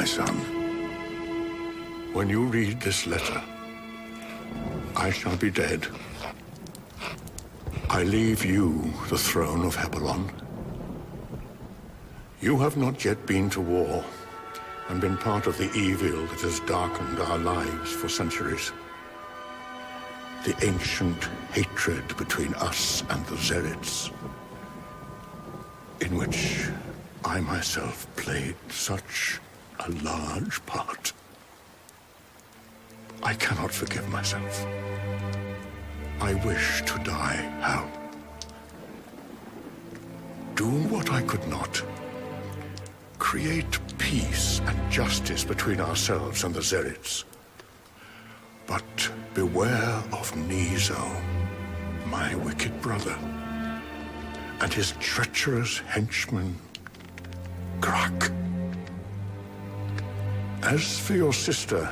son, when you read this letter, I shall be dead. I leave you the throne of Hebelon. You have not yet been to war and been part of the evil that has darkened our lives for centuries. The ancient hatred between us and the Zerets, in which I myself played such a large part. I cannot forgive myself. I wish to die, Hal. Do what I could not. Create peace and justice between ourselves and the Zerets. But beware of Nizo, my wicked brother, and his treacherous henchman, Grak. As for your sister,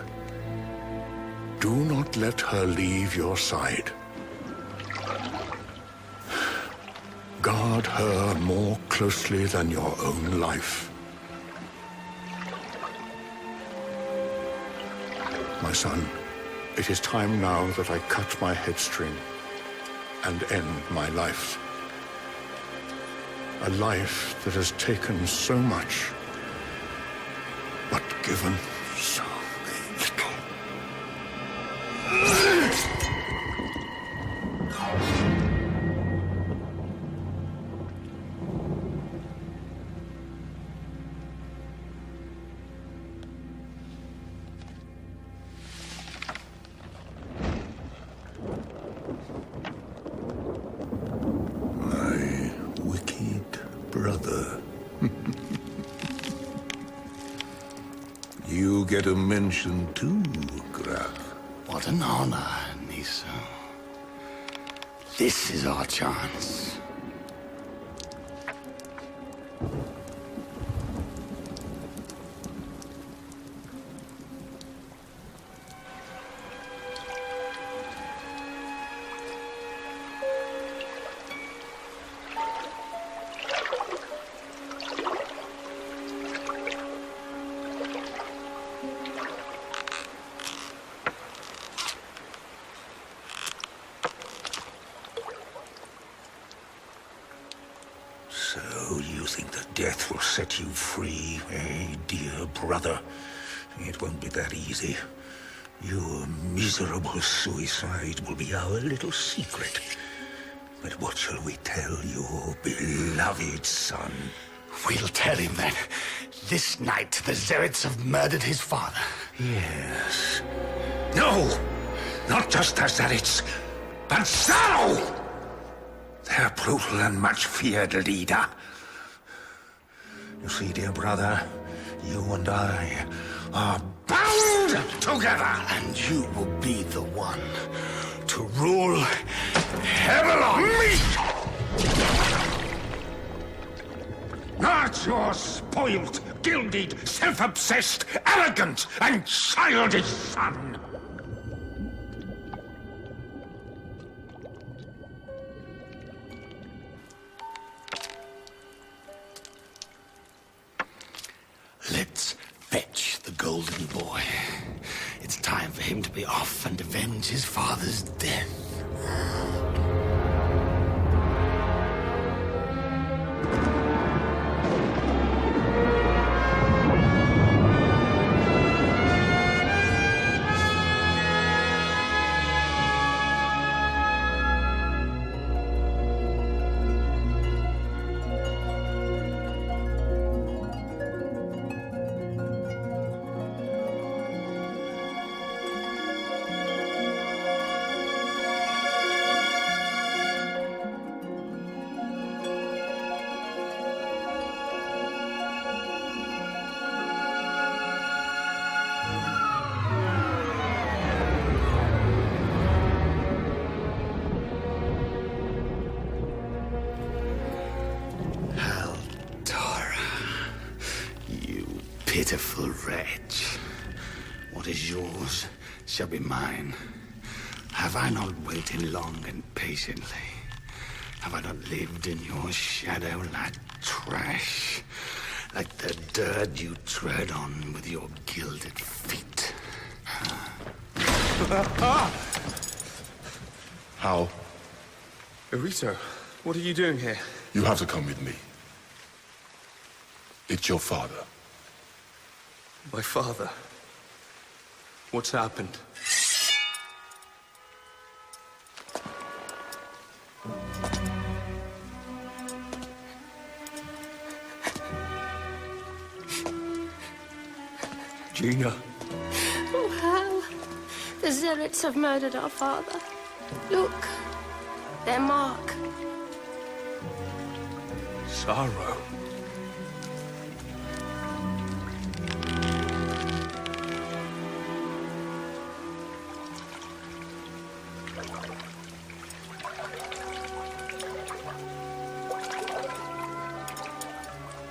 do not let her leave your side. Guard her more closely than your own life. My son, it is time now that I cut my headstring and end my life. A life that has taken so much, but given so little. My wicked brother. You get a mention too, Graf. What an honor, Niso. This is our chance. So you think that death will set you free, eh, dear brother? It won't be that easy. Your miserable suicide will be our little secret. But what shall we tell your beloved son? We'll tell him that this night the Zerets have murdered his father. Yes. No! Not just the Zerets, but Zaro! Their brutal and much-feared leader. You see, dear brother, you and I are bound together. And you will be the one to rule Hebelon. Me! Not your spoiled, gilded, self-obsessed, arrogant, and childish son. Let's fetch the golden boy. It's time for him to be off and avenge his father's death. Pitiful wretch. What is yours shall be mine. Have I not waited long and patiently? Have I not lived in your shadow like trash? like the dirt you tread on with your gilded feet. How? Irito, what are you doing here? You have to come with me. It's your father. My father. What's happened? Gina. Oh, Hal. The zealots have murdered our father. Look. Their mark. Sorrow.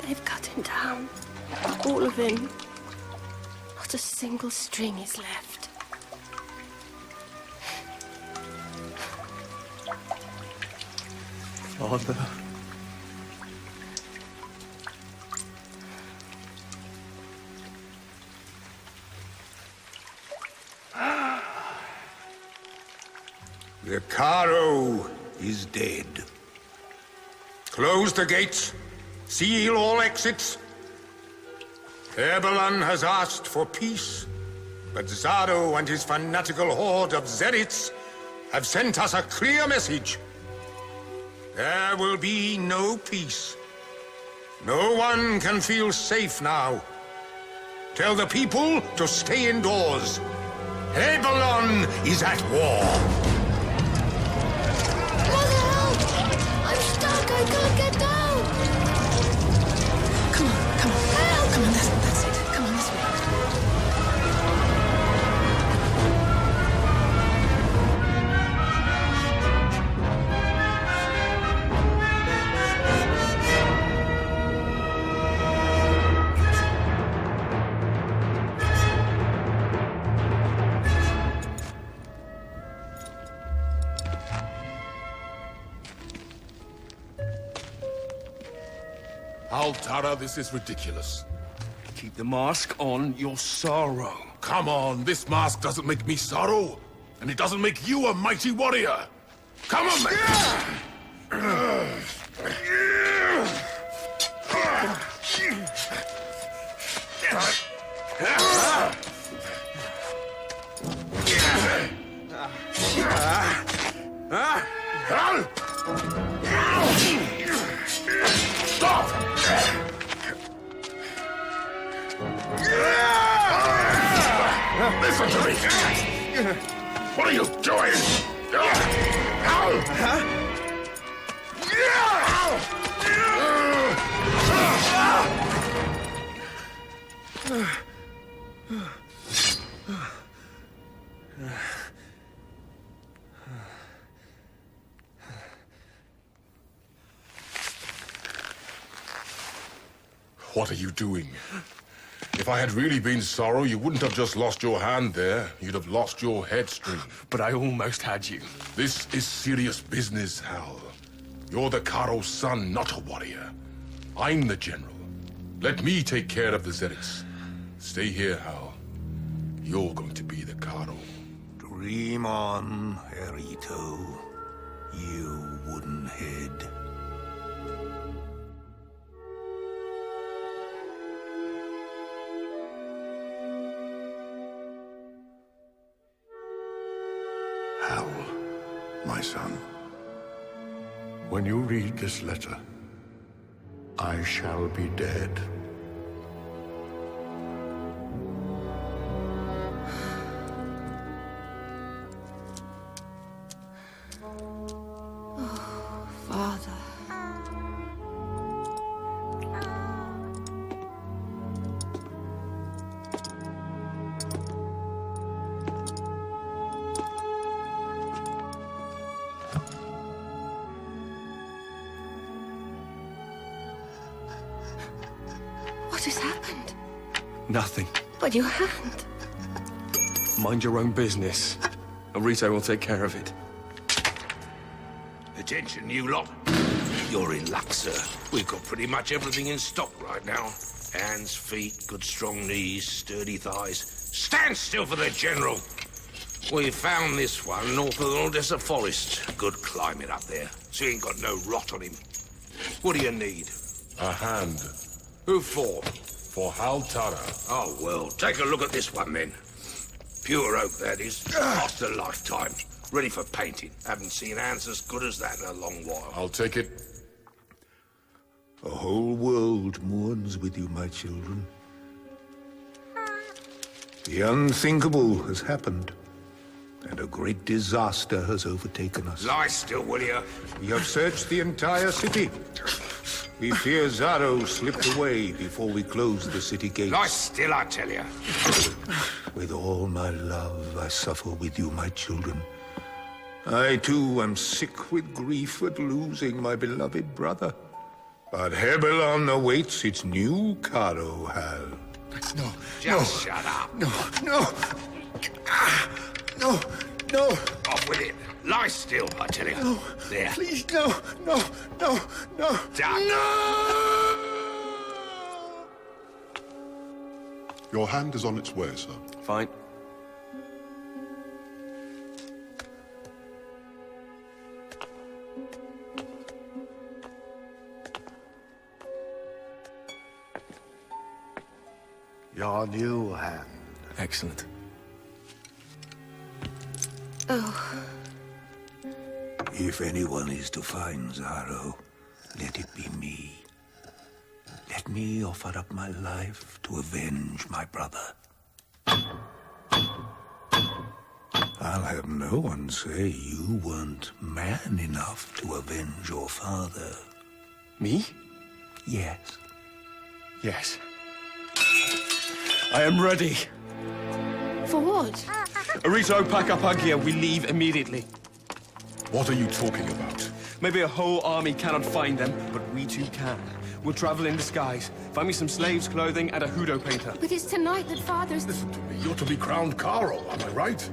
They've cut him down. All of him. Not a single string is left. Father. The Caro is dead. Close the gates. Seal all exits. Eberlon has asked for peace, but Zado and his fanatical horde of Zealots have sent us a clear message. There will be no peace. No one can feel safe now. Tell the people to stay indoors. Eberlon is at war. Mother, help! I'm stuck. I can't get down. Come on, come on. Help! Come on, that's it. Come on, this way. Altara, this is ridiculous. Keep the mask on your sorrow. Come on, this mask doesn't make me sorrow, and it doesn't make you a mighty warrior. Come on, man! Stop! Listen to me! What are you doing? What are you doing? If I had really been Sorrow, you wouldn't have just lost your hand there. You'd have lost your headstring. But I almost had you. This is serious business, Hal. You're the Caro's son, not a warrior. I'm the general. Let me take care of the Zealots. Stay here, Hal. You're going to be the Caro. Dream on, Erito. You wooden head. Hal, my son, when you read this letter, I shall be dead. Father. What has happened? Nothing. But your hand. Mind your own business. Irito will take care of it. Attention, you lot. You're in luck, sir. We've got pretty much everything in stock right now. Hands, feet, good strong knees, sturdy thighs. Stand still for the General! We found this one north of the Odessa Forest. Good climate up there, so he ain't got no rot on him. What do you need? A hand. Who for? For Hal Tara. Oh, well, take a look at this one, then. Pure oak, that is. Last a lifetime. Ready for painting. Haven't seen hands as good as that in a long while. I'll take it. A whole world mourns with you, my children. The unthinkable has happened, and a great disaster has overtaken us. Lie still, will you? We have searched the entire city. We fear Zaro slipped away before we closed the city gates. Lie still, I tell you. With all my love, I suffer with you, my children. I, too, am sick with grief at losing my beloved brother. But Hebelon awaits its new Caro, Hal. No. Just shut up. No. No. Off with it. Lie still, I tell you. No. There. Please, no. Done. Your hand is on its way, sir. Fine. Your new hand. Excellent. Oh, If anyone is to find Zaro, let it be me. Let me offer up my life to avenge my brother. I'll have no one say you weren't man enough to avenge your father. Me? Yes. Yes. I am ready. for what? Arito, pack up our gear. We leave immediately. What are you talking about? Maybe a whole army cannot find them, but we too can. We'll travel in disguise. Find me some slaves' clothing and a hoodoo painter. But it's tonight that Father's... Listen to me. You're to be crowned Carl, am I right?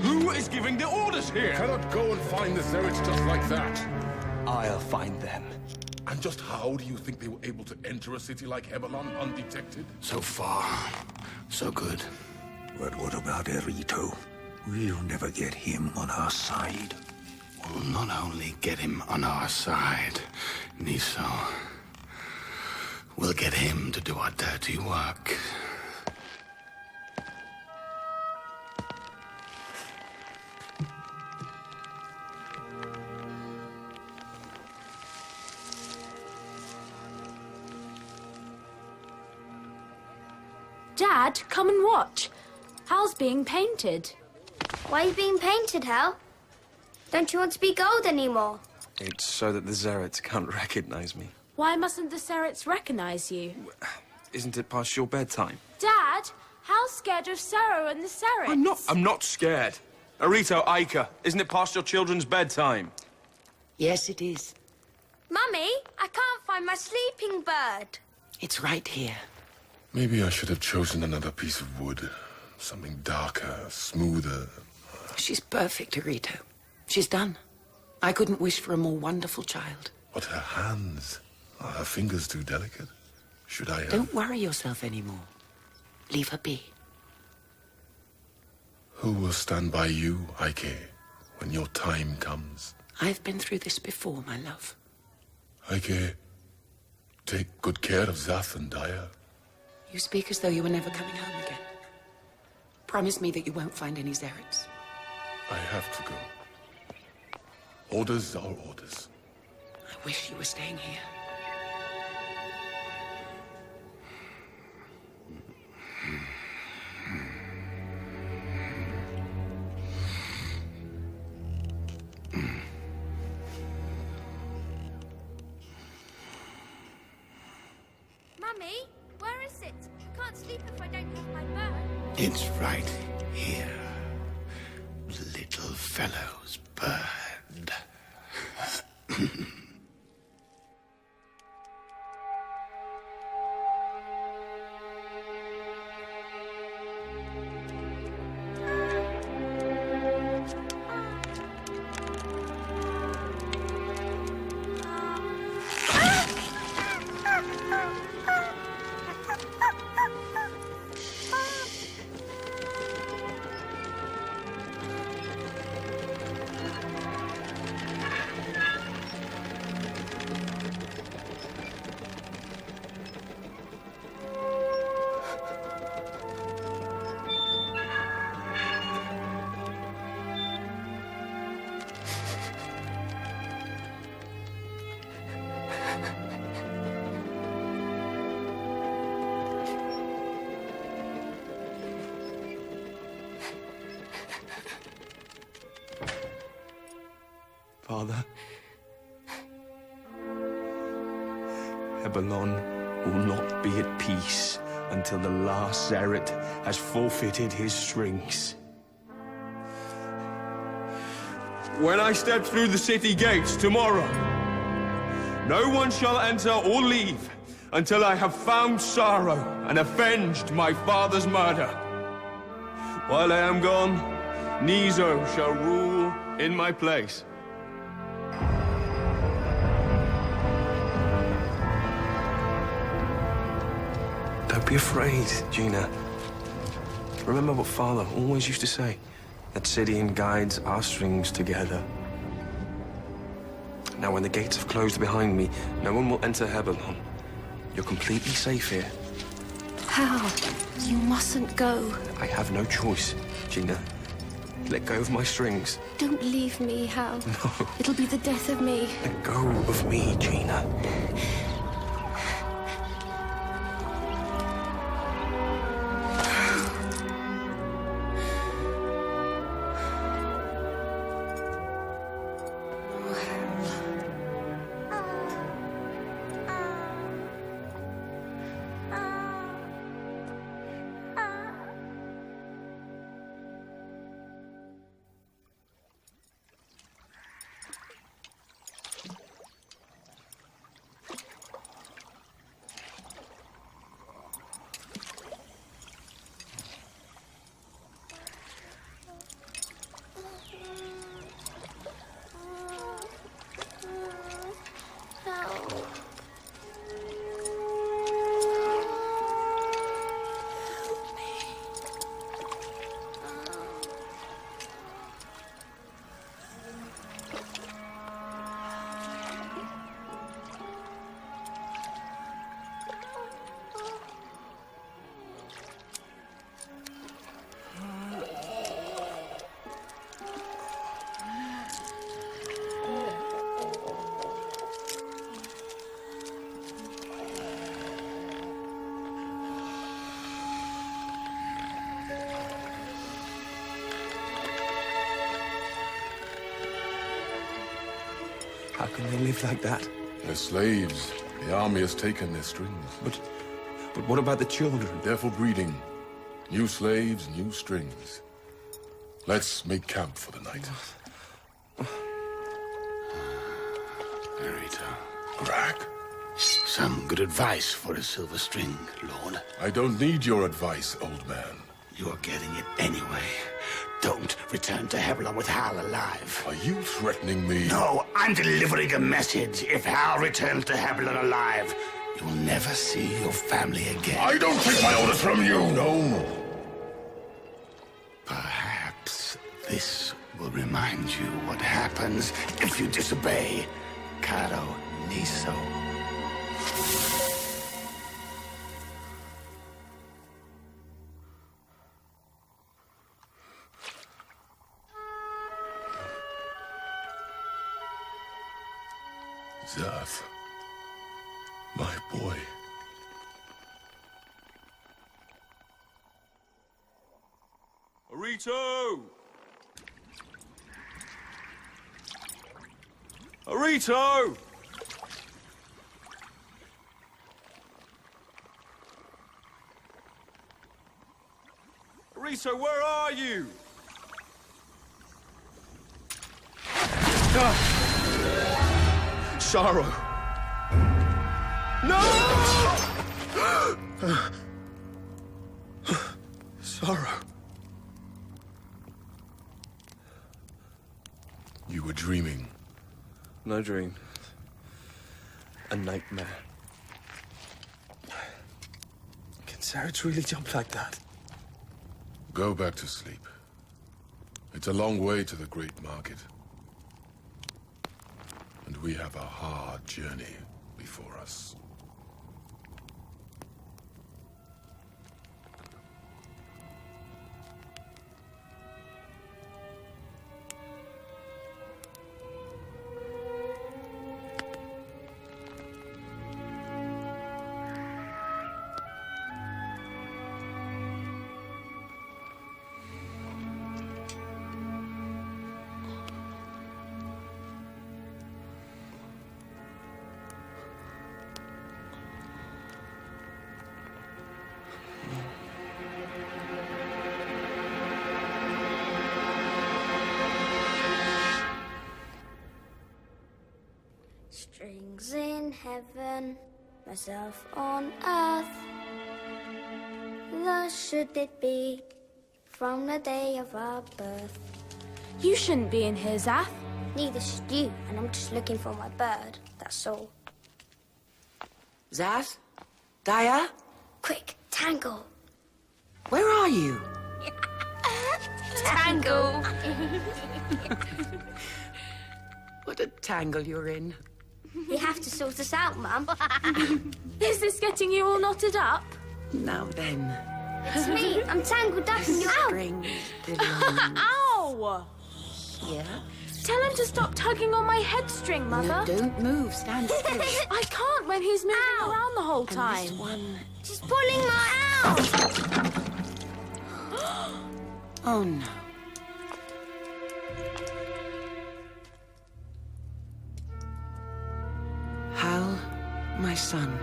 Who is giving the orders You here? cannot go and find the Zerets just like that. I'll find them. And just how do you think they were able to enter a city like Hebelon undetected? So far, so good. But what about Arito? We'll never get him on our side. We'll not only get him on our side, Niso. We'll get him to do our dirty work. Dad, come and watch. Hal's being painted. Why are you being painted, Hal? Don't you want to be gold anymore? It's so that the Zerets can't recognize me. Why mustn't the Serets recognize you? Isn't it past your bedtime? Dad, Hal's scared of Sero and the Serets. I'm not scared. Arito, Ica, isn't it past your children's bedtime? Yes, it is. Mummy, I can't find my sleeping bird. It's right here. Maybe I should have chosen another piece of wood. Something darker, smoother. She's perfect, Arito. She's done. I couldn't wish for a more wonderful child. But her hands, are her fingers too delicate? Should I have... Don't worry yourself anymore. Leave her be. Who will stand by you, Ike, when your time comes? I've been through this before, my love. Ike, take good care of Zath and Daya. You speak as though you were never coming home again. Promise me that you won't find any Zerets. I have to go. Orders are orders. I wish you were staying here. Mummy, where is it? I can't sleep if I don't have my bird. It's right here. Little fellow's bird. father. Hebelon will not be at peace until the last Zerit has forfeited his strings. When I step through the city gates tomorrow, no one shall enter or leave until I have found sorrow and avenged my father's murder. While I am gone, Nizo shall rule in my place. Don't be afraid, Gina. Remember what Father always used to say, that Sidian guides our strings together. Now, when the gates have closed behind me, no one will enter Hebelon. You're completely safe here. Hal, you mustn't go. I have no choice, Gina. Let go of my strings. Don't leave me, Hal. No. It'll be the death of me. Let go of me, Gina. How can they live like that? They're slaves. The army has taken their strings. But what about the children? They're for breeding. New slaves, new strings. Let's make camp for the night. Narrator. Grak. Some good advice for a silver string, Lord. I don't need your advice, old man. You're getting it anyway. Don't return to Hebelon with Hal alive. Are you threatening me? No, I'm delivering a message. If Hal returns to Hebelon alive, you will never see your family again. I don't take my orders from you! No! Perhaps this will remind you what happens if you disobey Caro Niso. Zath. My boy. Arito! Arito! Arito, where are you? Sorrow. No! Sorrow. You were dreaming. No dream. A nightmare. Can Sarah really jump like that? Go back to sleep. It's a long way to the Great Market. And we have a hard journey before us. heaven, myself on earth. Thus should it be from the day of our birth. You shouldn't be in here, Zath. Neither should you, and I'm just looking for my bird, that's all. Zath? Daya? Quick, tangle. Where are you? Tangle. What a tangle you're in. You have to sort us out, Mum. Is this getting you all knotted up? Now then. It's me. I'm tangled up in your Strings belong Ow! here. Tell him to stop tugging on my headstring, Mother. No, don't move. Stand still. I can't when he's moving Ow. around the whole And time. this one. She's pulling my out. Oh, no. Hal, my son,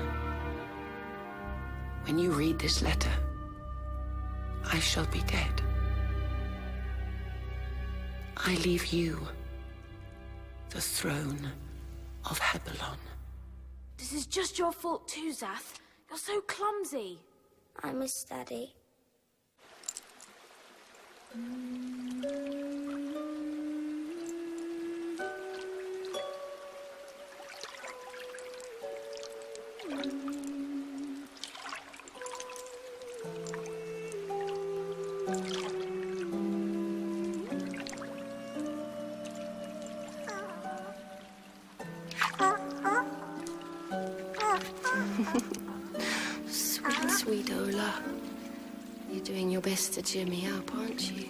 when you read this letter, I shall be dead. I leave you the throne of Hebelon. This is just your fault too, Zath. You're so clumsy. I miss Daddy. Sweet, sweet Ola. You're doing your best to cheer me up, aren't you?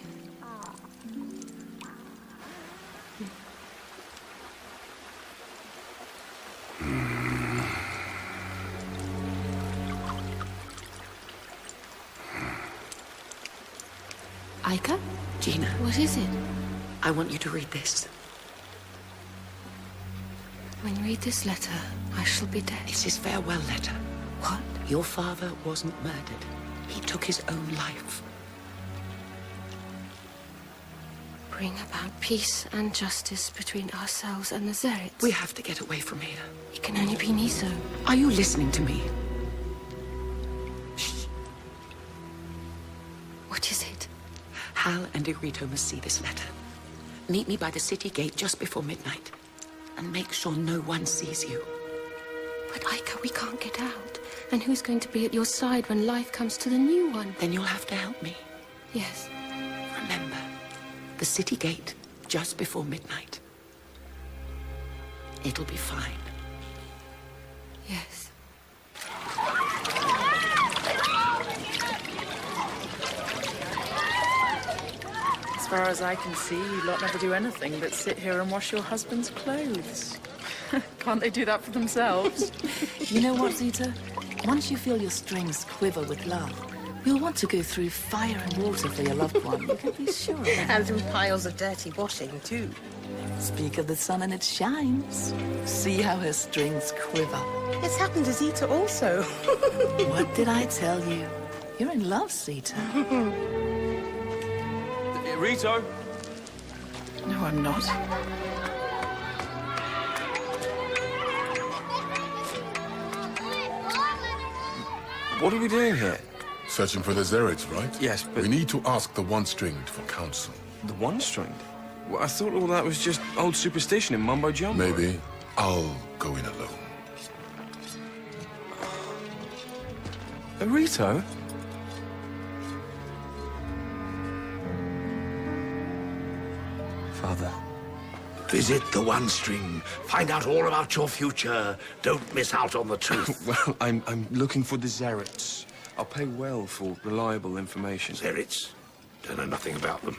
Aika? Gina, What is it? I want you to read this. When you read this letter, I shall be dead. It's his farewell letter. What? Your father wasn't murdered. He took his own life. Bring about peace and justice between ourselves and the Zerets. We have to get away from here. It can only be Niso. Are you listening to me? Shh. What is it? Hal and Irito must see this letter. Meet me by the city gate just before midnight. And make sure no one sees you. But Aika, we can't get out. And who's going to be at your side when life comes to the new one? Then you'll have to help me. Yes. Remember, the city gate just before midnight. It'll be fine. Yes. As far as I can see, you lot never do anything but sit here and wash your husband's clothes. Can't they do that for themselves? You know what, Zita? Once you feel your strings quiver with love, you'll want to go through fire and water for your loved one. You can be sure of that. And through piles of dirty washing, too. Speak of the sun and it shines. See how her strings quiver. It's happened to Zita also. What did I tell you? You're in love, Zita. Rito? No, I'm not. What are we doing here? Searching for the Zerets, right? Yes, but... We need to ask the one-stringed for counsel. The one-stringed? Well, I thought all that was just old superstition and mumbo-jumbo. Maybe. I'll go in alone. Rito? Father. Visit the One String. Find out all about your future. Don't miss out on the truth. Well, I'm looking for the Zerets. I'll pay well for reliable information. Zerets? Don't know nothing about them.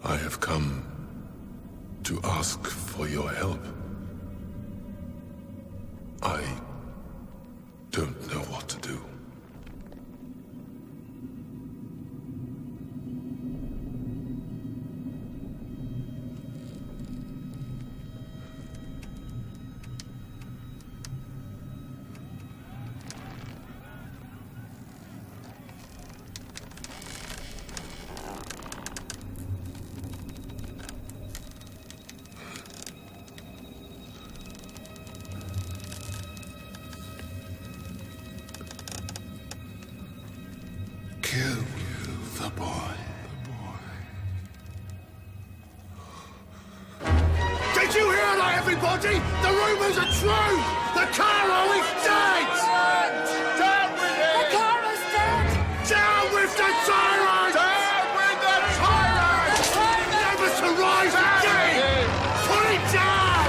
I have come to ask for your help. I don't know what to do. Kill the boy. Did you hear that, everybody? The rumors are true! The Caro is dead! Down with him! The Caro's dead! Down with the tyrant! Down with the tyrant! The tyrant! Never to rise again! Put it down!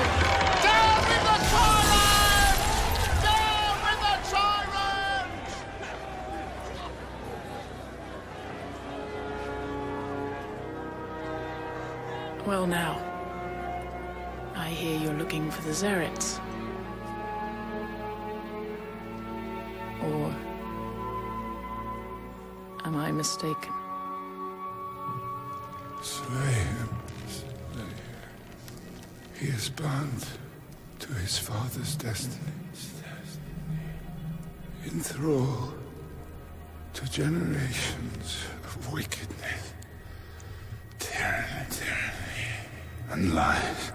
Down with the tyrant! Down with the tyrant! Well now, I hear you're looking for the Zerets. Or am I mistaken? Slay him. He is bound to his father's destiny. In thrall to generations of wickedness, tyranny, and lies.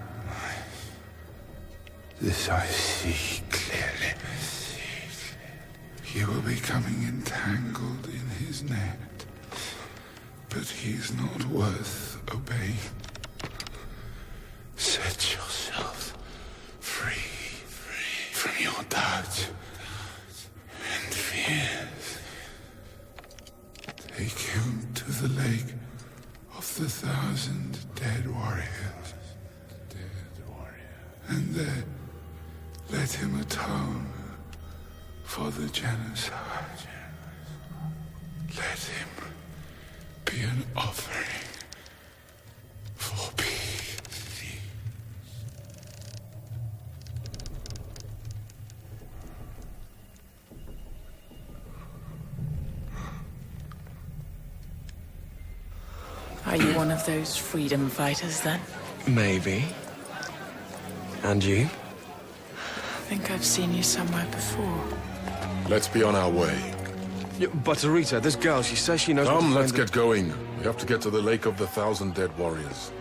This I see clearly. You will be coming entangled in his net, but he is not worth obeying. Set yourself free from your doubts and fears. Take him to the lake of the 1,000 dead warriors. And there, let him atone for the genocide. Let him be an offering for peace. Are you one of those freedom fighters, then? Maybe. And you? I think I've seen you somewhere before. Let's be on our way. Yeah, but Rita, this girl, she says she knows where to Come, find let's get going. We have to get to the Lake of the 1,000 Dead Warriors.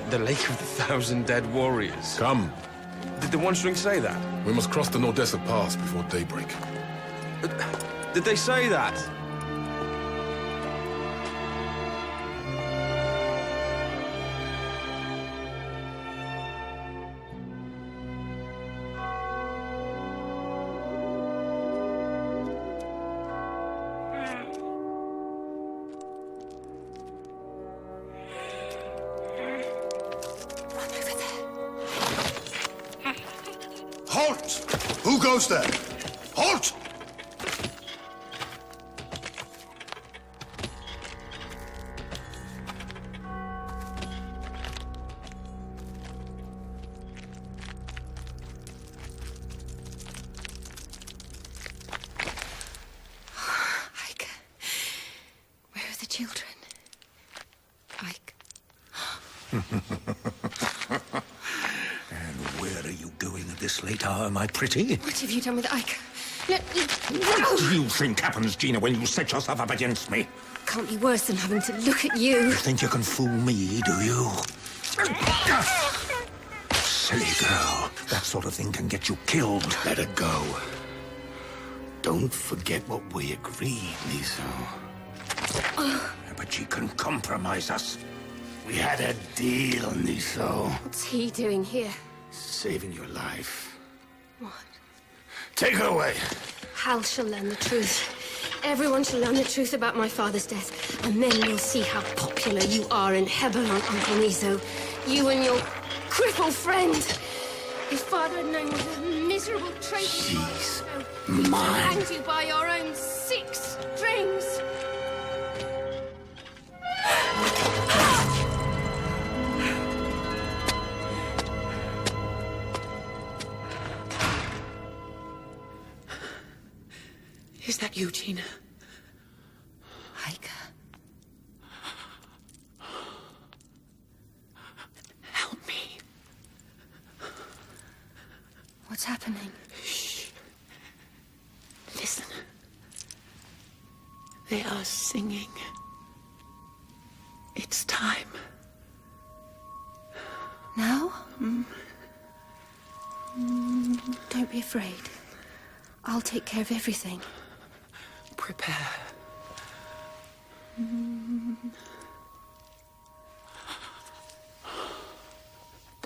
the Lake of the 1,000 Dead Warriors. Come. Did the One String say that? We must cross the Nordessa Pass before daybreak. Did they say that? Halt! Who goes there? Halt! Ike. Where are the children? Ike. And where are you going at this late hour, my pretty? What have you done with Ike? What do you think happens, Gina, when you set yourself up against me? Can't be worse than having to look at you. You think you can fool me, do you? Silly girl. That sort of thing can get you killed. Let her go. Don't forget what we agreed, Niso. But she can compromise us. We had a deal, Niso. What's he doing here? Saving your life. What? Take her away. Hal shall learn the truth. Everyone shall learn the truth about my father's death, and then we'll see how popular you are in Hebelon, Uncle Niso. You and your crippled friend. His father had known was a miserable traitor. She's He mine. hanged you by your own 6 strings. that you, Gina? Heike. Help me. What's happening? Shh. Listen. They are singing. It's time. Now? Don't be afraid. I'll take care of everything. Prepare.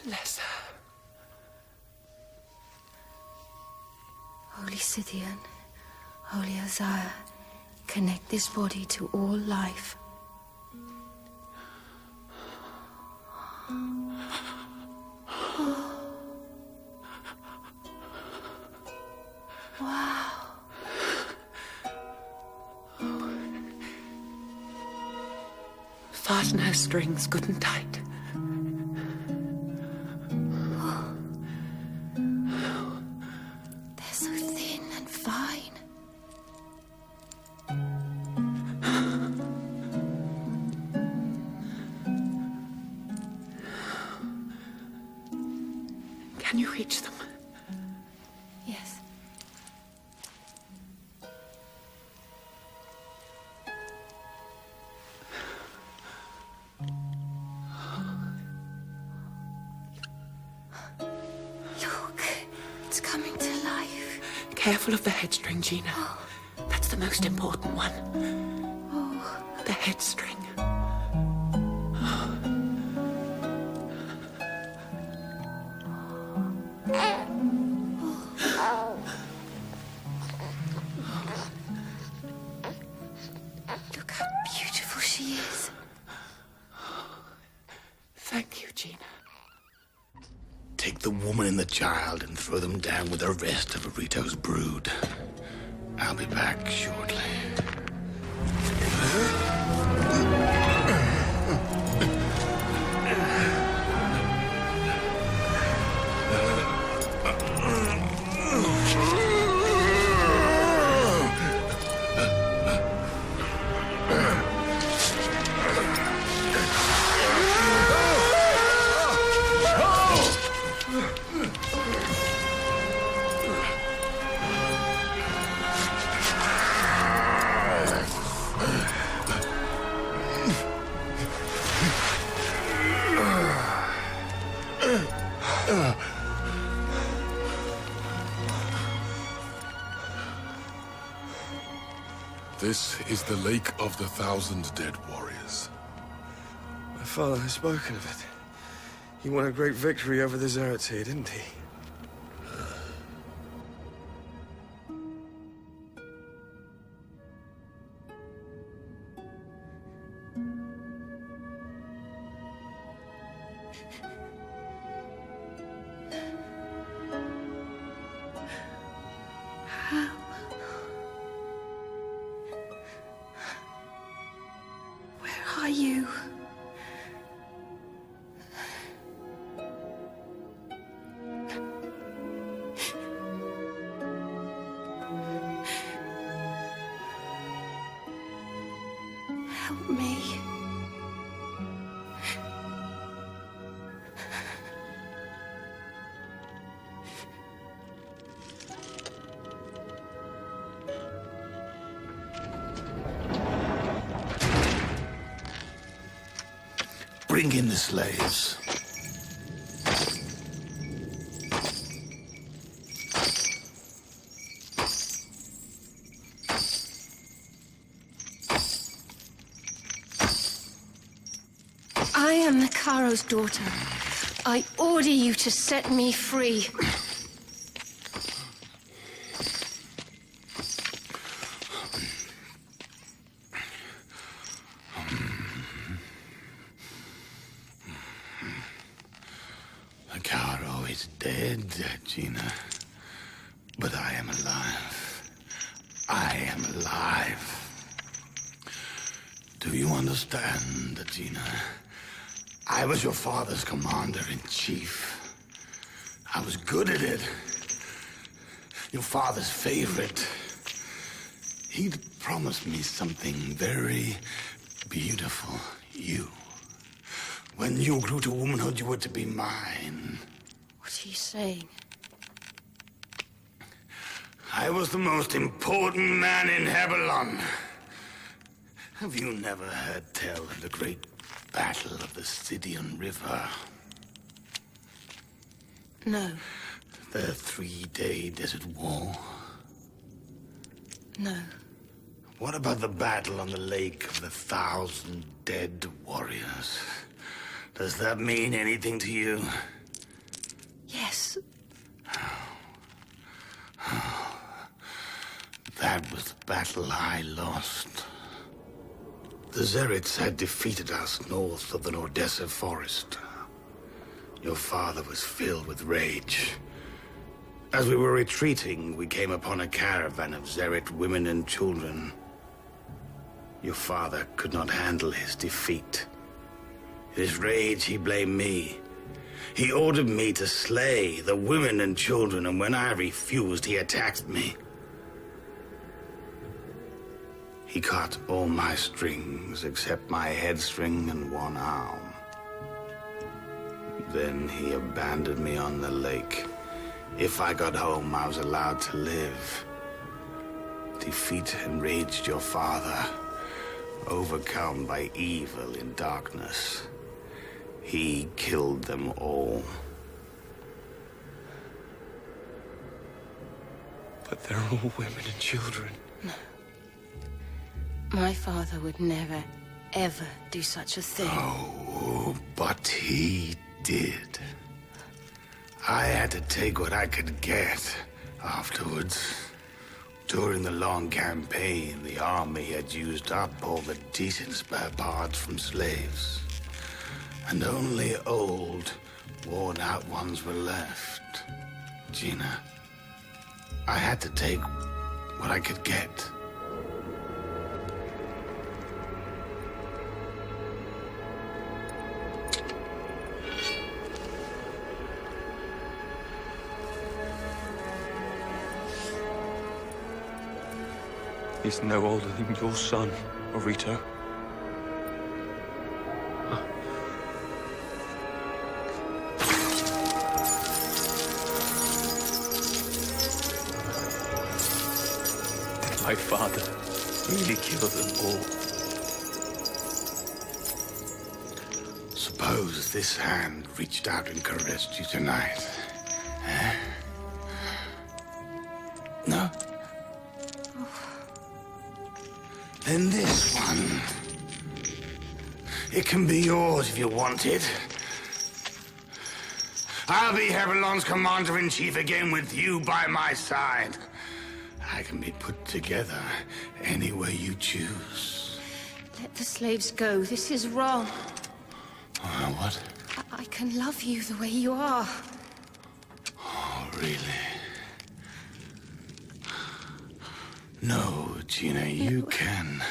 Bless her. Holy Scythian, Holy Isaiah, connect this body to all life. Wow. Fasten her strings good and tight. They're so thin and fine. Can you reach them? Yes. Look, it's coming to life. Careful of the headstring, Gina. That's the most important one. Oh. The headstring. Look how beautiful she is. Thank you, Gina. Take the woman and the child and throw them down with the rest of Arito's brood. I'll be back shortly. This is the Lake of the Thousand Dead Warriors. My father has spoken of it. He won a great victory over the Zealots here, didn't he? Where are you? Help me. Bring in the slaves. I am the Caro's daughter. I order you to set me free. The Caro is dead, Gina. But I am alive. I am alive. Do you understand, Gina? I was your father's commander-in-chief. I was good at it. Your father's favorite. He'd promised me something very beautiful. You. When you grew to womanhood, you were to be mine. What are you saying? I was the most important man in Hebelon. Have you never heard tell of the great battle of the Stygian River? No. The 3-day desert war? No. What about the battle on the lake of the 1,000 dead warriors? Does that mean anything to you? Yes. That was the battle I lost. The Zerits had defeated us north of the Nordessa forest. Your father was filled with rage. As we were retreating, we came upon a caravan of Zerit women and children. Your father could not handle his defeat. In his rage, he blamed me. He ordered me to slay the women and children, and when I refused, he attacked me. He cut all my strings except my head string and one arm. Then he abandoned me on the lake. If I got home, I was allowed to live. Defeat enraged your father, overcome by evil in darkness. He killed them all. But they're all women and children. No. My father would never, ever do such a thing. Oh, but he did. I had to take what I could get afterwards. During the long campaign, the army had used up all the decent spare parts from slaves. And only old, worn-out ones were left. Gina, I had to take what I could get. He's no older than your son, Orito. My father really killed them all. Suppose this hand reached out and caressed you tonight. Eh? No? Then this one. It can be yours if you want it. I'll be Hebelon's commander-in-chief again with you by my side. I can be put together any way you choose. Let the slaves go. This is wrong. What? I can love you the way you are. Oh, really? No, Gina, you can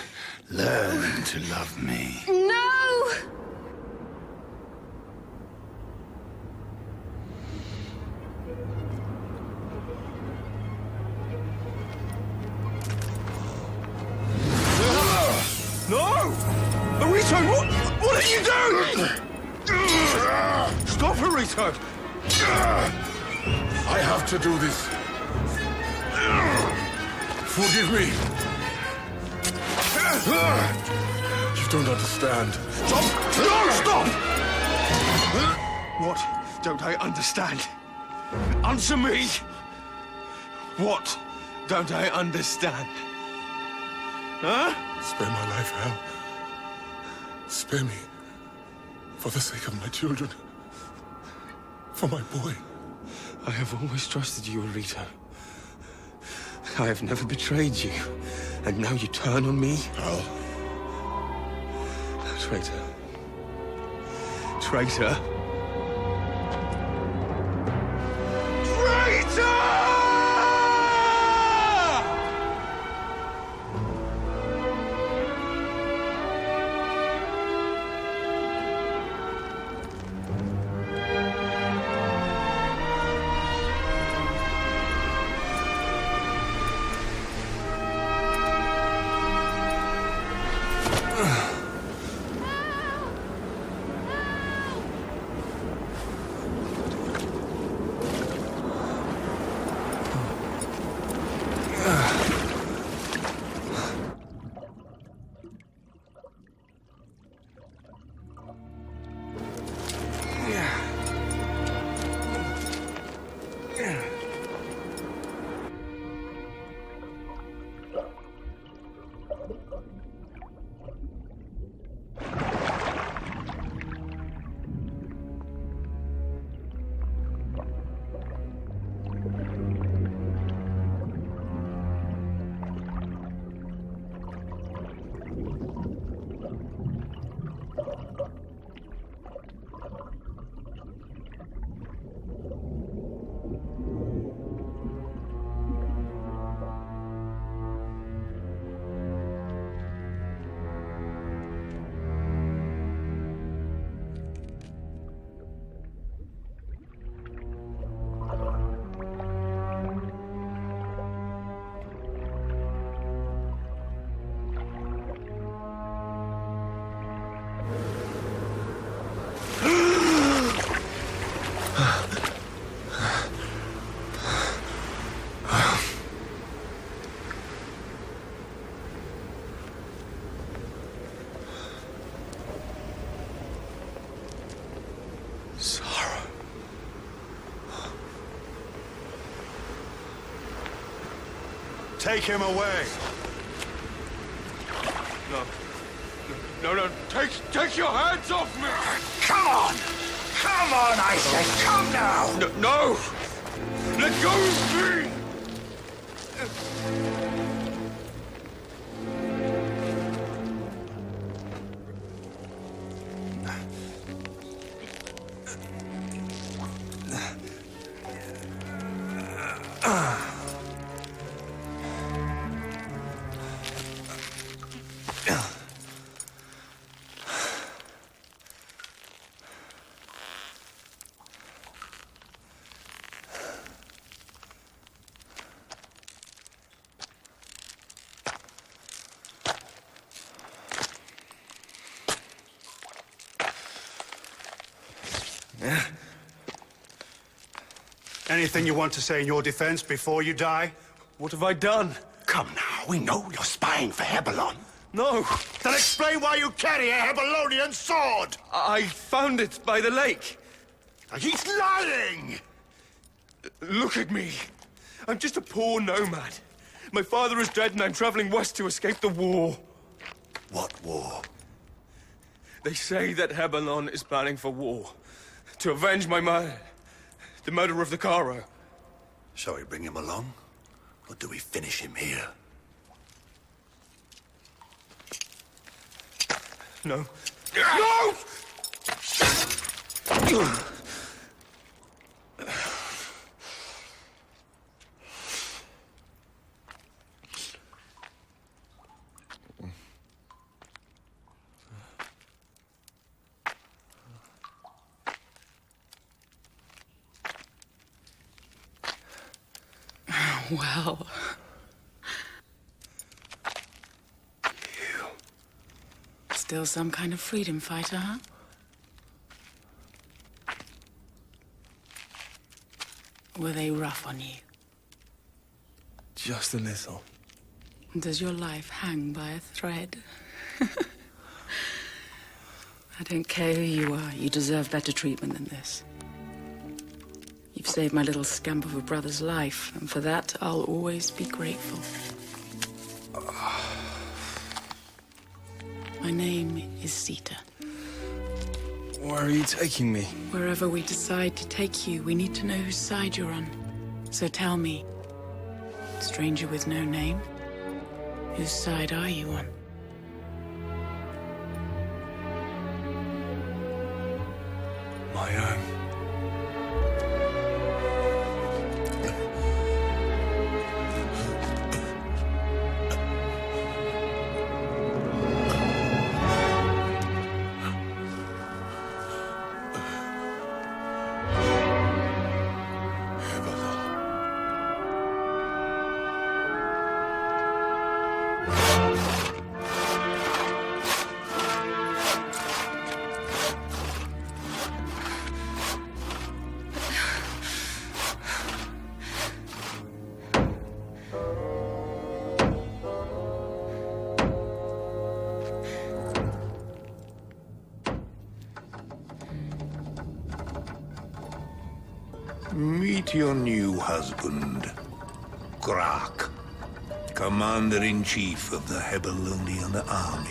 learn to love me. No! No! Orito, what are you doing? Stop, Orito! I have to do this. Forgive me. You don't understand. Stop! No, stop! What don't I understand? Answer me! What don't I understand? Huh? Spare my life, Hal. Spare me. For the sake of my children. For my boy. I have always trusted you, Orito. I have never betrayed you. And now you turn on me? Hal. Traitor. Traitor. Traitor! Take him away. No, take your hands off me! Come on! Come on, I said, come now! No! Let go of me! Anything you want to say in your defense before you die? What have I done? Come now, we know you're spying for Hebelon. No! Then explain why you carry a Hebelonian sword! I found it by the lake. He's lying! Look at me. I'm just a poor nomad. My father is dead and I'm traveling west to escape the war. What war? They say that Hebelon is planning for war. To avenge my murder. The murder of the Caro. Shall we bring him along? Or do we finish him here? No. No! Well. Still some kind of freedom fighter, huh? Were they rough on you? Just a little. Does your life hang by a thread? I don't care who you are. You deserve better treatment than this. You've saved my little scamp of a brother's life, and for that, I'll always be grateful. My name is Sita. Where are you taking me? Wherever we decide to take you, we need to know whose side you're on. So tell me, stranger with no name, whose side are you on? My own. Meet your new husband, Grak, Commander-in-Chief of the Hebelonian Army.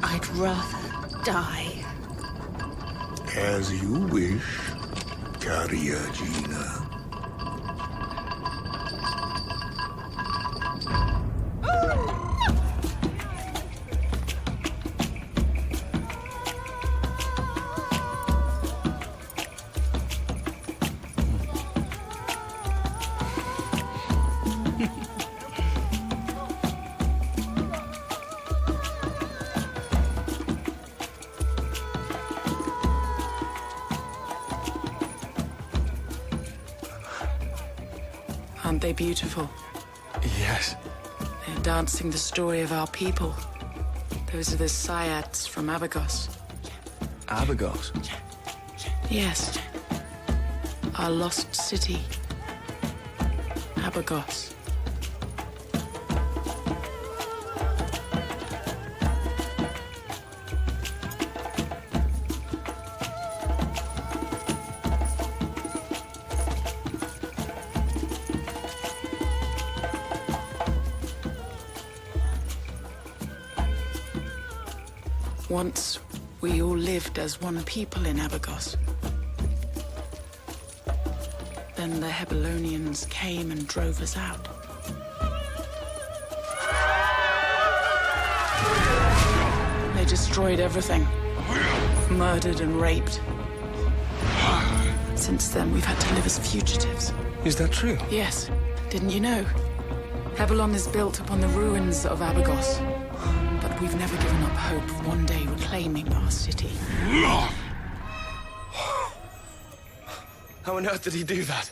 I'd rather die. As you wish, Karyagina. Aren't they beautiful? Yes. They're dancing the story of our people. Those are the Syads from Abagos. Abagos? Yes. Our lost city. Abagos. Once, we all lived as one people in Abagos. Then the Hebelonians came and drove us out. They destroyed everything. Murdered and raped. Since then, we've had to live as fugitives. Is that true? Yes. Didn't you know? Hebelon is built upon the ruins of Abagos. But we've never given up hope of one day reclaiming our city. How on earth did he do that?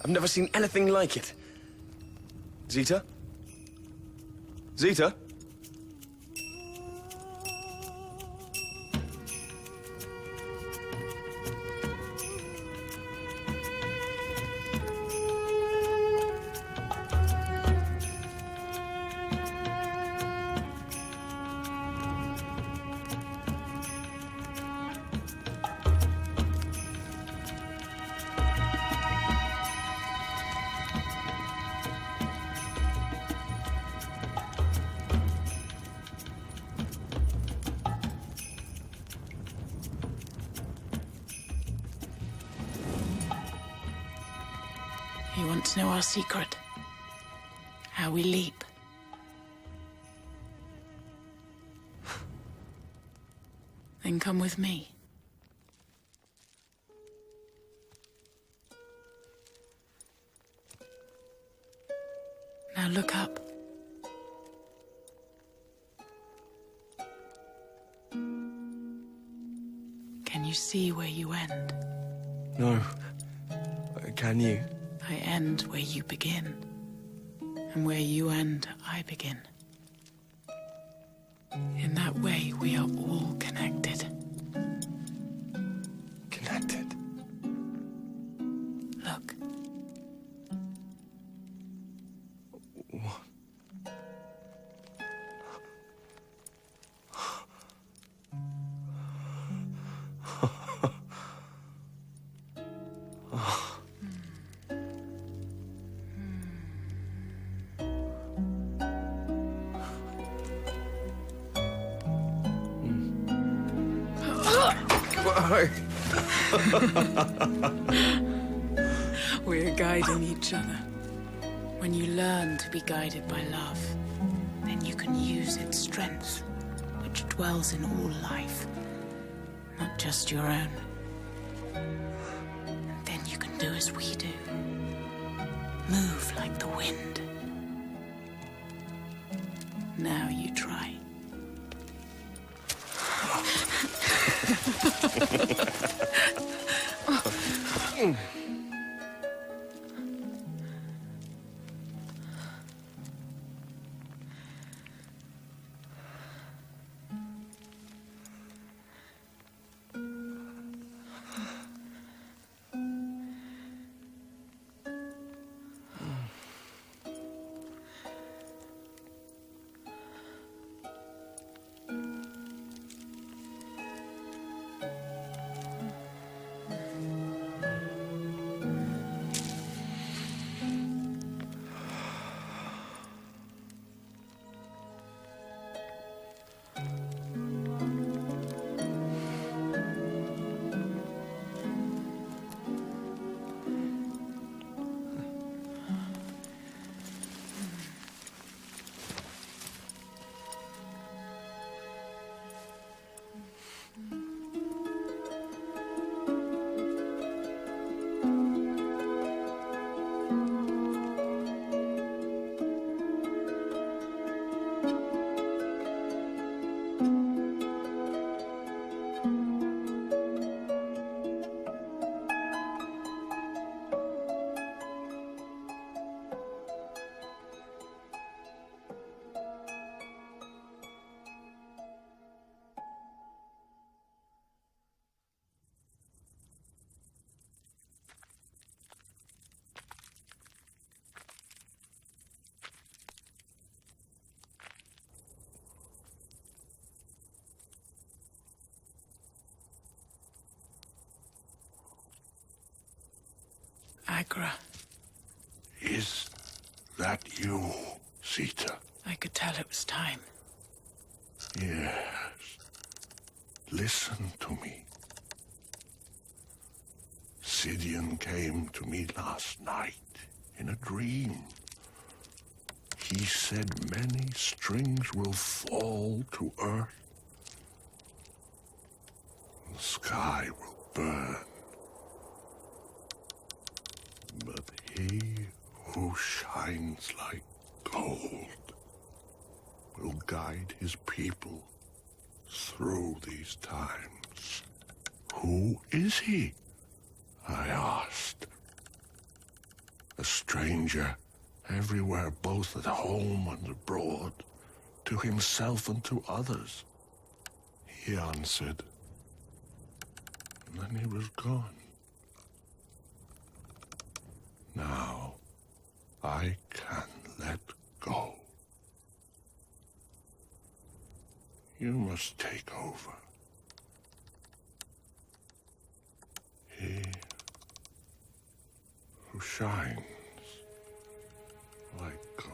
I've never seen anything like it. Zita? Zita? You want to know our secret? How we leap? Then come with me. Now look up. Can you see where you end? No. Can you? I end where you begin. And where you end, I begin. In that way, we are all connected. Connected? Look. What? We're guiding each other. When you learn to be guided by love, then you can use its strength, which dwells in all life, not just your own. And then you can do as we do. Move like the wind. Now you try. Agra. Is that you, Sita? I could tell it was time. Yes. Listen to me. Sidian came to me last night in a dream. He said many strings will fall to earth. The sky will burn. But he who shines like gold will guide his people through these times. Who is he? I asked. A stranger everywhere, both at home and abroad, to himself and to others. He answered, and then he was gone. Now, I can let go. You must take over. He who shines like gold.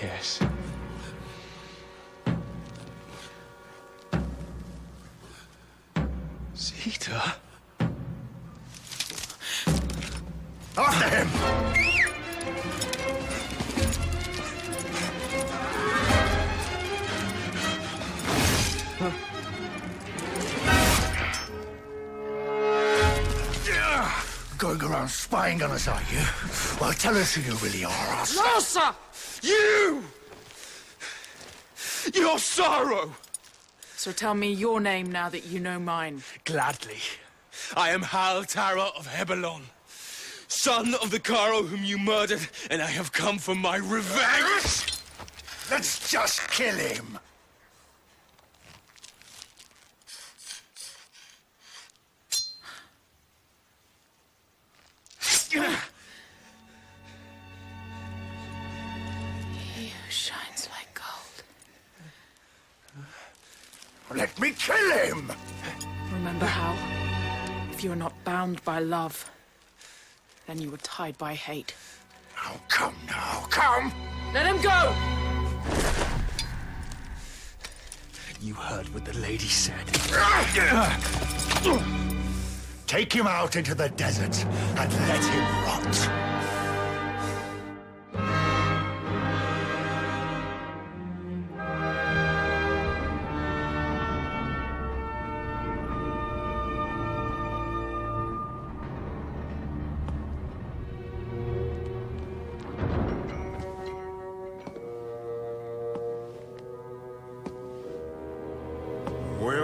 Yes. Zeta? After him! Going around spying on us, are you? Well, tell us who you really are, us. No, sir! You! Your sorrow! So tell me your name now that you know mine. Gladly. I am Hal Tara of Hebelon, son of the Caro whom you murdered, and I have come for my revenge! Let's just kill him! He who shines like gold. Let me kill him! Remember how? If you are not bound by love, then you are tied by hate. Oh, come now, come! Let him go! You heard what the lady said. Take him out into the desert and let him rot.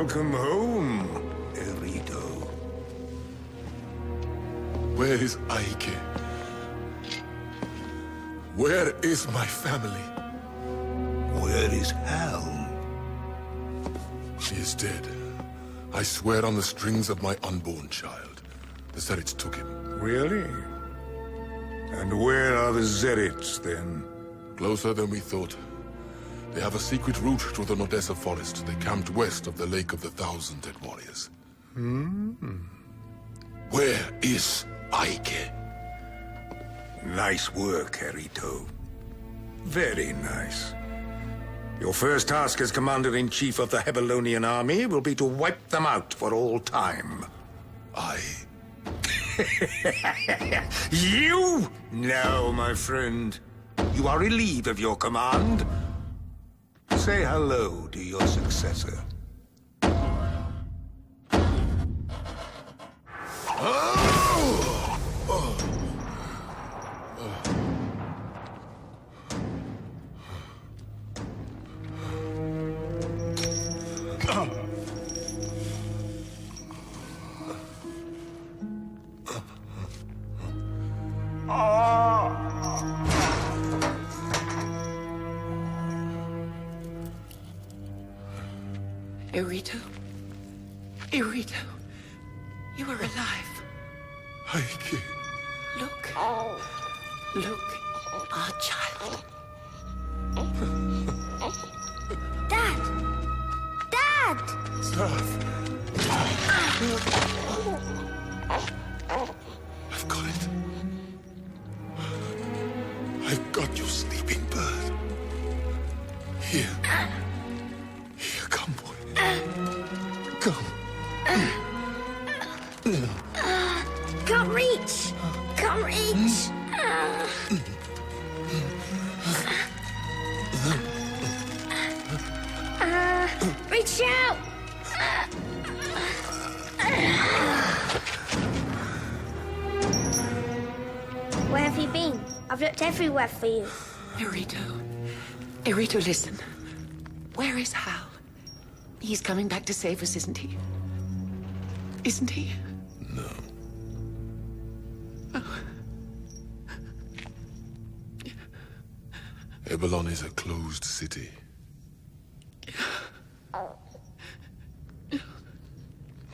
Welcome home, Erito. Where is Aike? Where is my family? Where is Hal? She is dead. I swear on the strings of my unborn child. The Zerits took him. Really? And where are the Zerits, then? Closer than we thought. They have a secret route through the Nordessa forest. They camped west of the Lake of the Thousand Dead Warriors. Where is Aike? Nice work, Erito. Very nice. Your first task as Commander-in-Chief of the Hebelonian army will be to wipe them out for all time. You? No, my friend. You are relieved of your command. Say hello to your successor. Erito? Erito? You are alive. Aike. Look. Look. Our child. Dad! Dad! Staff. I've got it. I've got your sleeping bird. Here. Here, come, boy. Come. Can't reach! Can't reach! Reach out! Where have you been? I've looked everywhere for you. Erito. Erito, listen. Where is Hal? He's coming back to save us, isn't he? Isn't he? No. Oh. Ebelon is a closed city.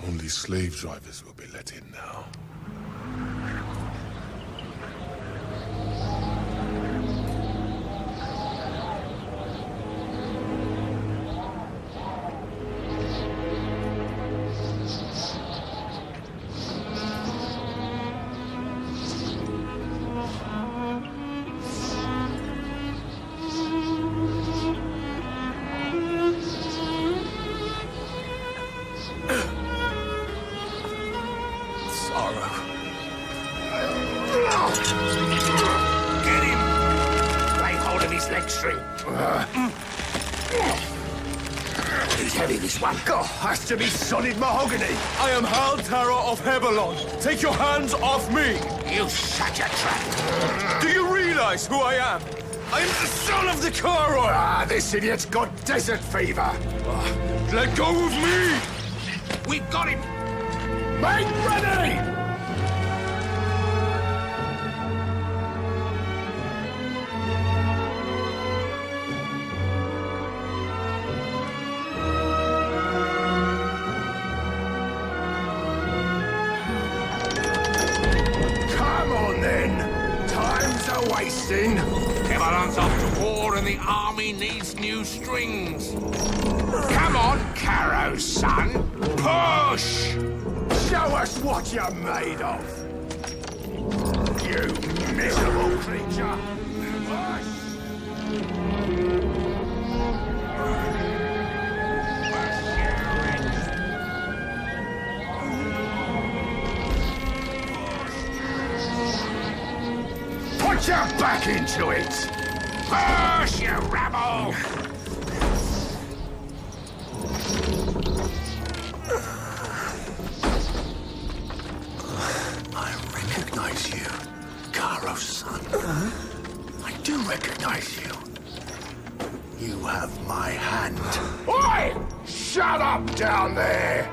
Only slave drivers will be let in now. Get him! Lay hold of his leg string. He's heavy, this one. God, has to be solid mahogany. I am Hal Tara of Hebelon. Take your hands off me. You shut your trap. Do you realize who I am? I am the son of the Karo. This idiot's got desert fever. Let go of me. We've got him. Make ready! Come on, then. Time's a-wasting. Everyone's off to war and the army needs new strings. Come on, Caro's son. Push! Show us what you're made of. You miserable creature. Push! Put your back into it! Push, you rabble! I recognize you, Caro's son. I do recognize you. You have my hand. Oi! Shut up down there!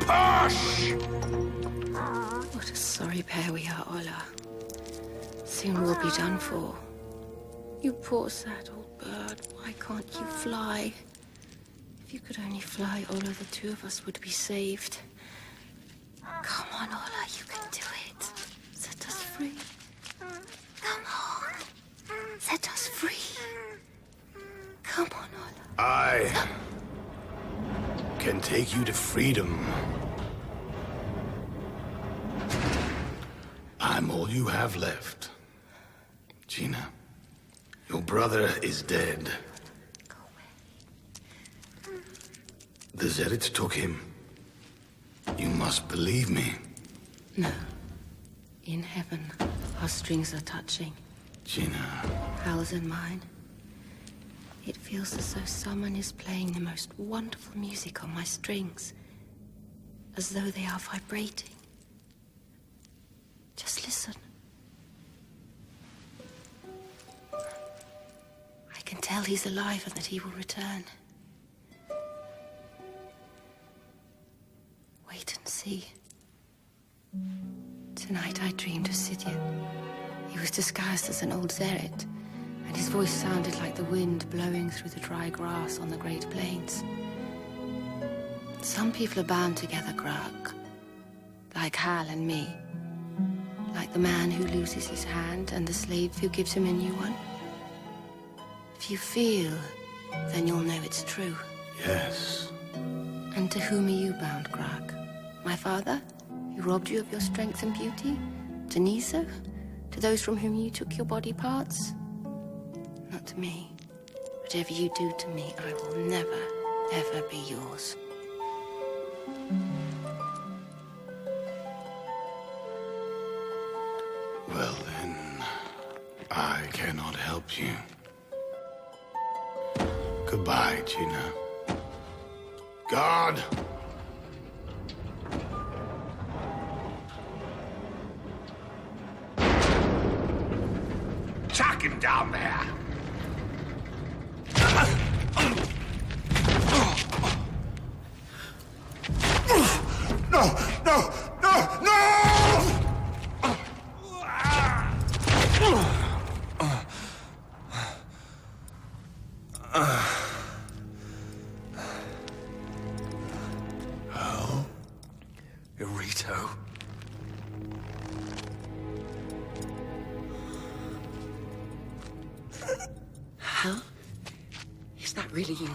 Push! What a sorry pair we are, Ola. Soon we'll be done for. You poor sad old bird, why can't you fly? If you could only fly, Ola, the two of us would be saved. Come on, Ola, you can do it. Set us free. Come on. Set us free. Come on, Ola. I can take you to freedom. I'm all you have left. Gina, your brother is dead. Go away. The Zerits took him. You must believe me. No. In heaven, our strings are touching. Gina. Hal's and mine. It feels as though someone is playing the most wonderful music on my strings. As though they are vibrating. Just listen. I can tell he's alive and that he will return. Wait and see. Tonight I dreamed of Sidian. He was disguised as an old Zerit, and his voice sounded like the wind blowing through the dry grass on the Great Plains. Some people are bound together, Grak. Like Hal and me. Like the man who loses his hand and the slave who gives him a new one. If you feel, then you'll know it's true. Yes. And to whom are you bound, Grak? My father, who robbed you of your strength and beauty? To Niso? To those from whom you took your body parts? Not to me. Whatever you do to me, I will never, ever be yours. Well then, I cannot help you. Goodbye, Gina. Guard! Chuck him down there! No! No! No! No! Oh? Irito? Hal? Is that really you?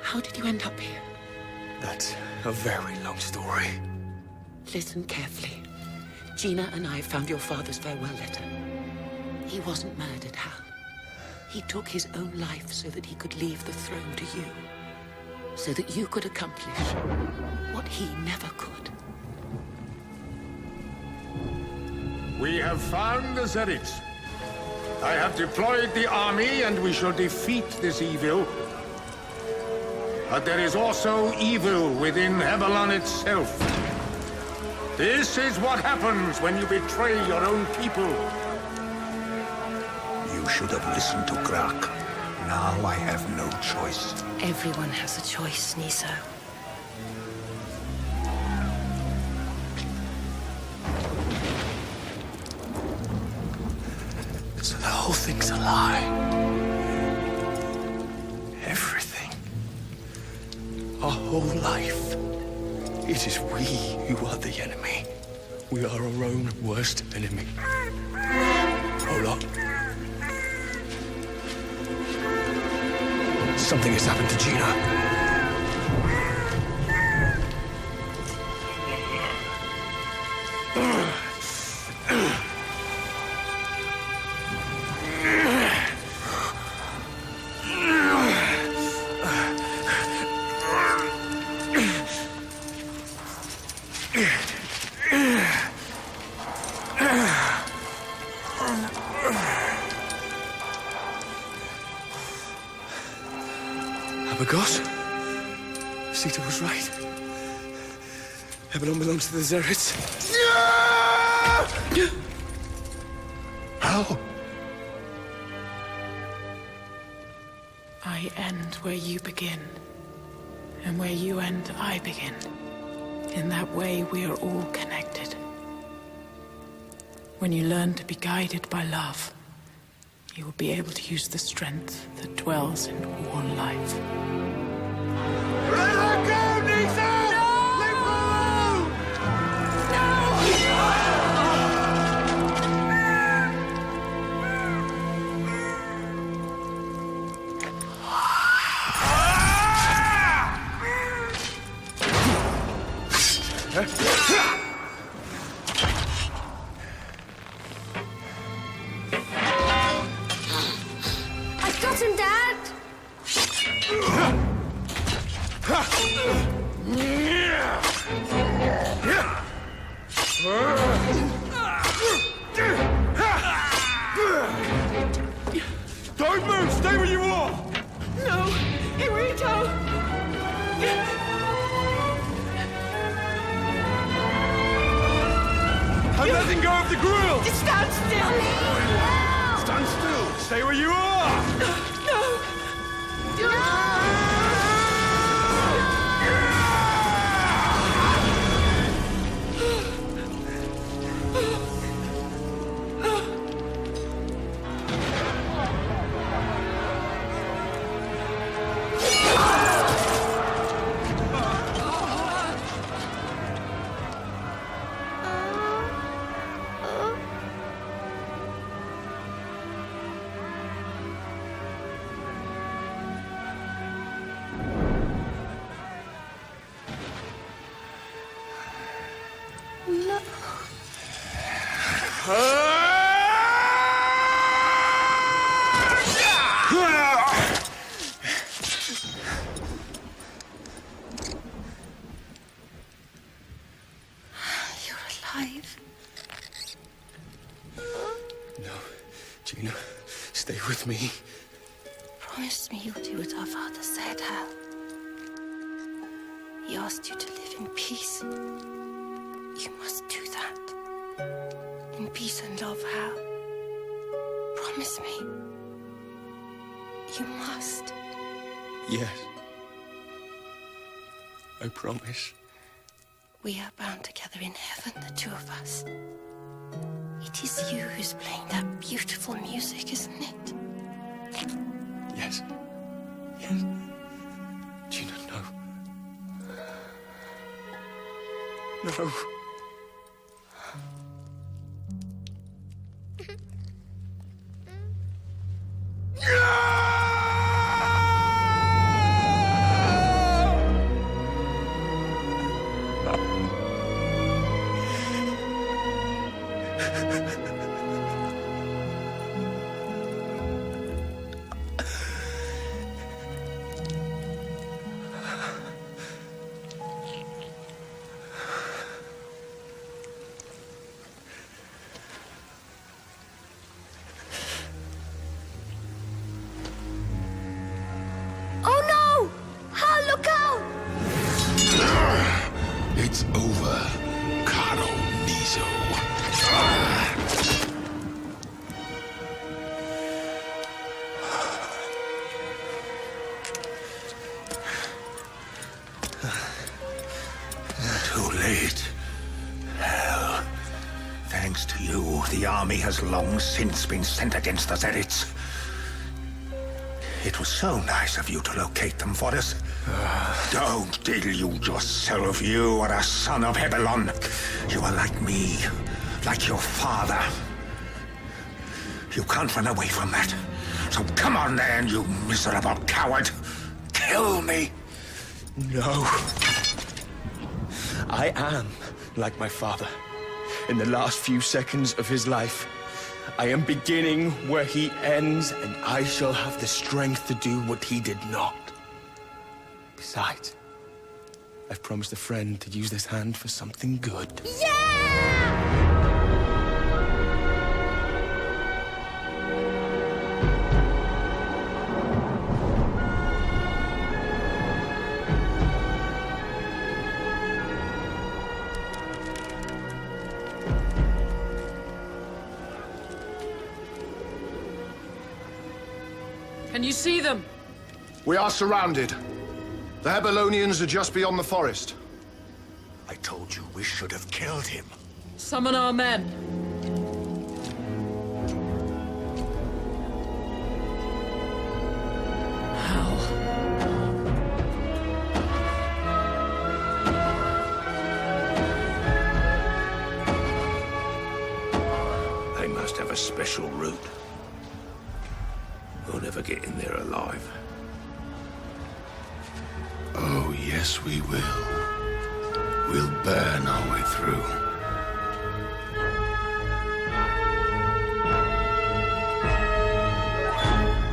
How did you end up here? That's a very long story. Listen carefully. Gina and I found your father's farewell letter. He wasn't murdered, Hal. He took his own life so that he could leave the throne to you. So that you could accomplish what he never could. We have found the Zerits. I have deployed the army, and we shall defeat this evil. But there is also evil within Hebelon itself. This is what happens when you betray your own people. You should have listened to Grak. Now I have no choice. Everyone has a choice, Niso. So the whole thing's a lie. Everything. Our whole life. It is we who are the enemy. We are our own worst enemy. Ola. Something has happened to Gina. Abagos? Sita was right. Hebelon belongs to the Zerits. How? I end where you begin. And where you end, I begin. In that way, we are all connected. When you learn to be guided by love, you will be able to use the strength that dwells in all life. Let her go, Nisa! Leave her alone! I got him, Dad! Don't move! Stay where you are! No! Irito! I'm letting go of the grill! Just stand still! Stand still! Stay where you are! No! No, Gina, stay with me. Promise me you'll do what our father said, Hal. He asked you to live in peace. You must do that. In peace and love, Hal. Promise me. You must. Yes. I promise. We are bound together in heaven, the two of us. It is you who's playing that beautiful music, isn't it? Yes. Yes. Gina, no. No. Oh no! Hal, look out! It's over, Caro Niso. Too late. Hell, thanks to you, the army has long since been sent against the Zerits. It was so nice of you to locate them for us. Don't delude yourself. You are a son of Hebelon. You are like me, like your father. You can't run away from that. So come on then, you miserable coward. Kill me. No. I am like my father. In the last few seconds of his life, I am beginning where he ends, and I shall have the strength to do what he did not. Besides, I've promised a friend to use this hand for something good. Can you see them? We are surrounded. The Hebelonians are just beyond the forest. I told you we should have killed him. Summon our men. They must have a special route. We'll never get in there alive. Oh, yes, we will. We'll burn our way through.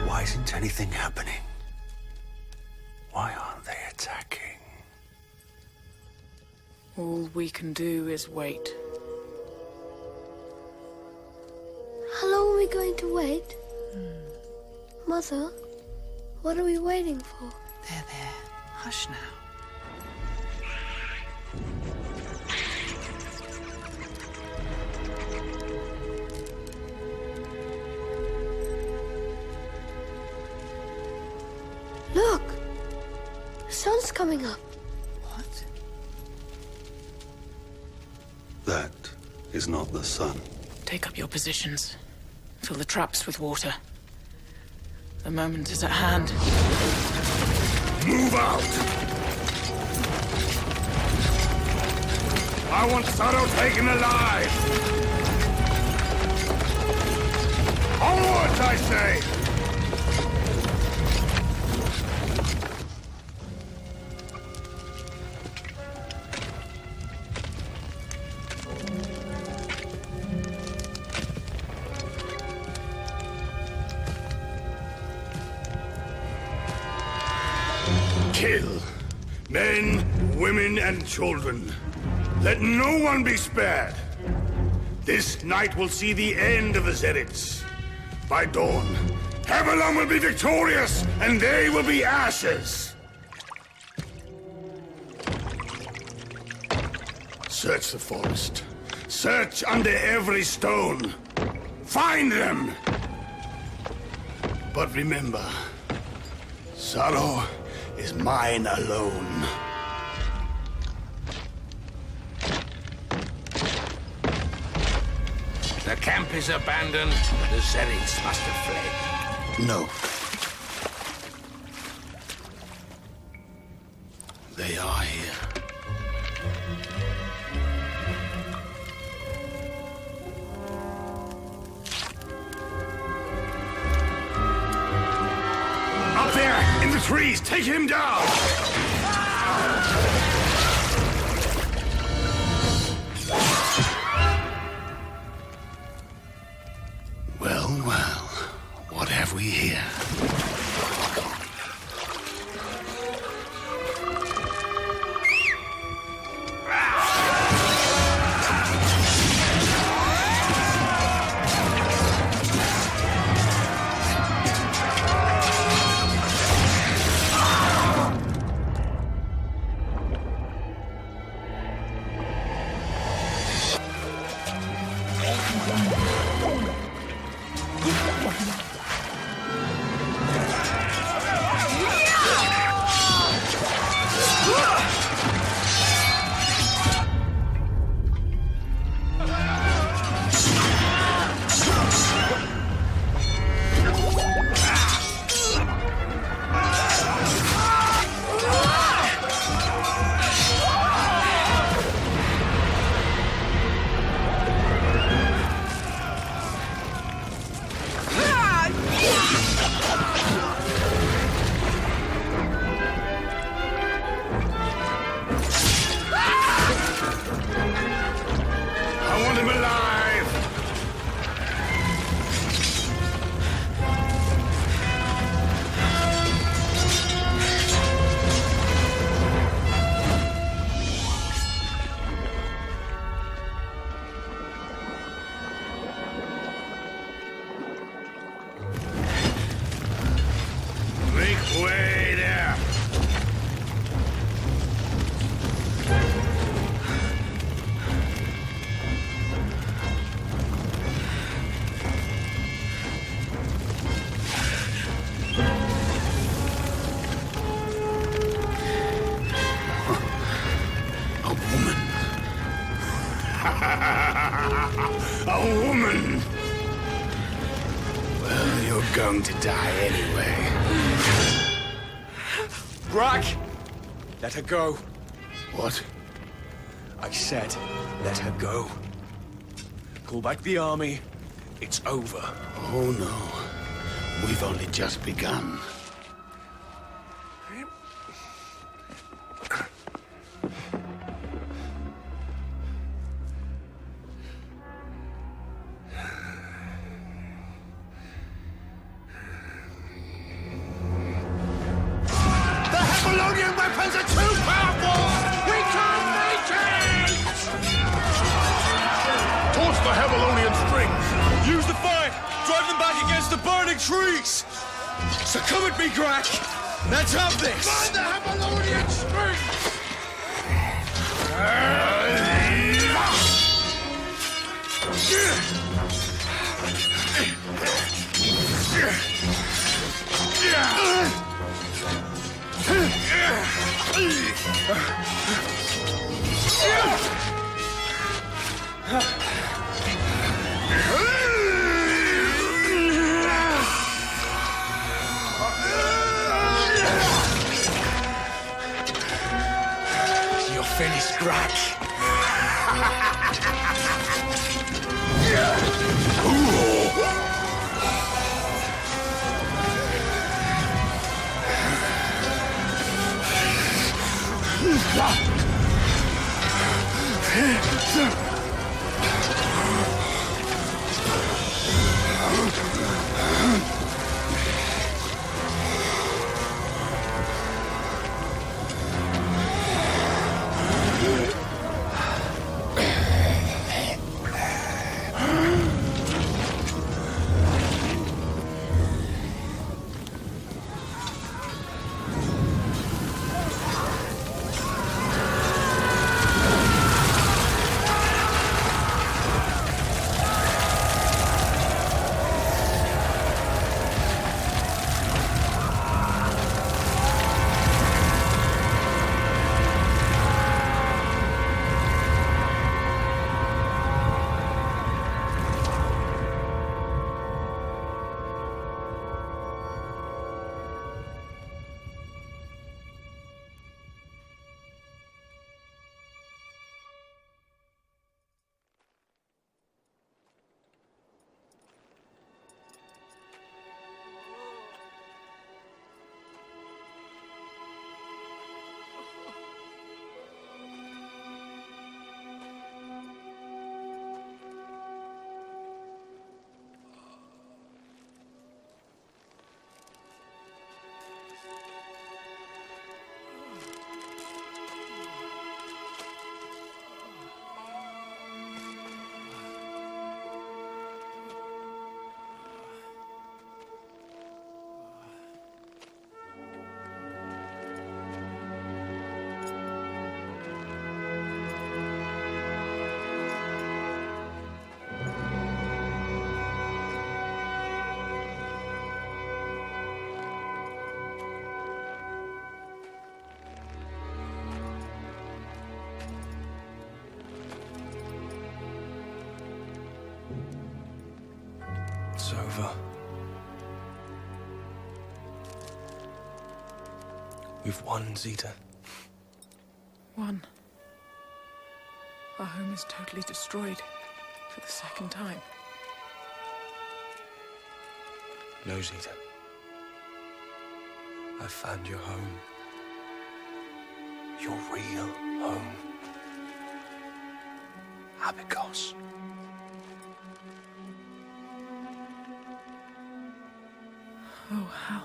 Why isn't anything happening? Why aren't they attacking? All we can do is wait. How long are we going to wait? Mother, what are we waiting for? There. Hush now. Look! The sun's coming up. What? That is not the sun. Take up your positions. Fill the traps with water. The moment is at hand. Move out! I want Sorrow taken alive! Onwards, I say! Kill men, women, and children. Let no one be spared. This night will see the end of the Zerits. By dawn, Hebelon will be victorious, and they will be ashes. Search the forest. Search under every stone. Find them! But remember, Sorrow is mine alone. The camp is abandoned. The Zerits must have fled. No. They are here. Up there, in the trees, take him down! Well, what have we here? A woman! Well, you're going to die anyway. Brack! Let her go. What? I said, let her go. Call back the army. It's over. Oh, no. We've only just begun. Weapons are too powerful! We can't make it! Towards the Hebelonian strings! Use the fire! Drive them back against the burning trees! So come at me, Grack! Let's have this! Find the Hebelonian strings! You're finished, Grack. It's over. We've won, Zeta. One. Our home is totally destroyed. For the second time. No, Zeta. I found your home. Your real home. Abacos. Oh, Hal.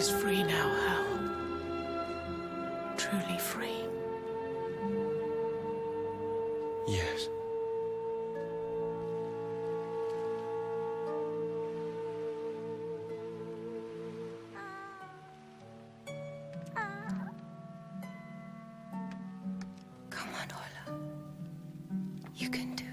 is free now, Hal. Truly free. Yes. Come on, Orla. You can do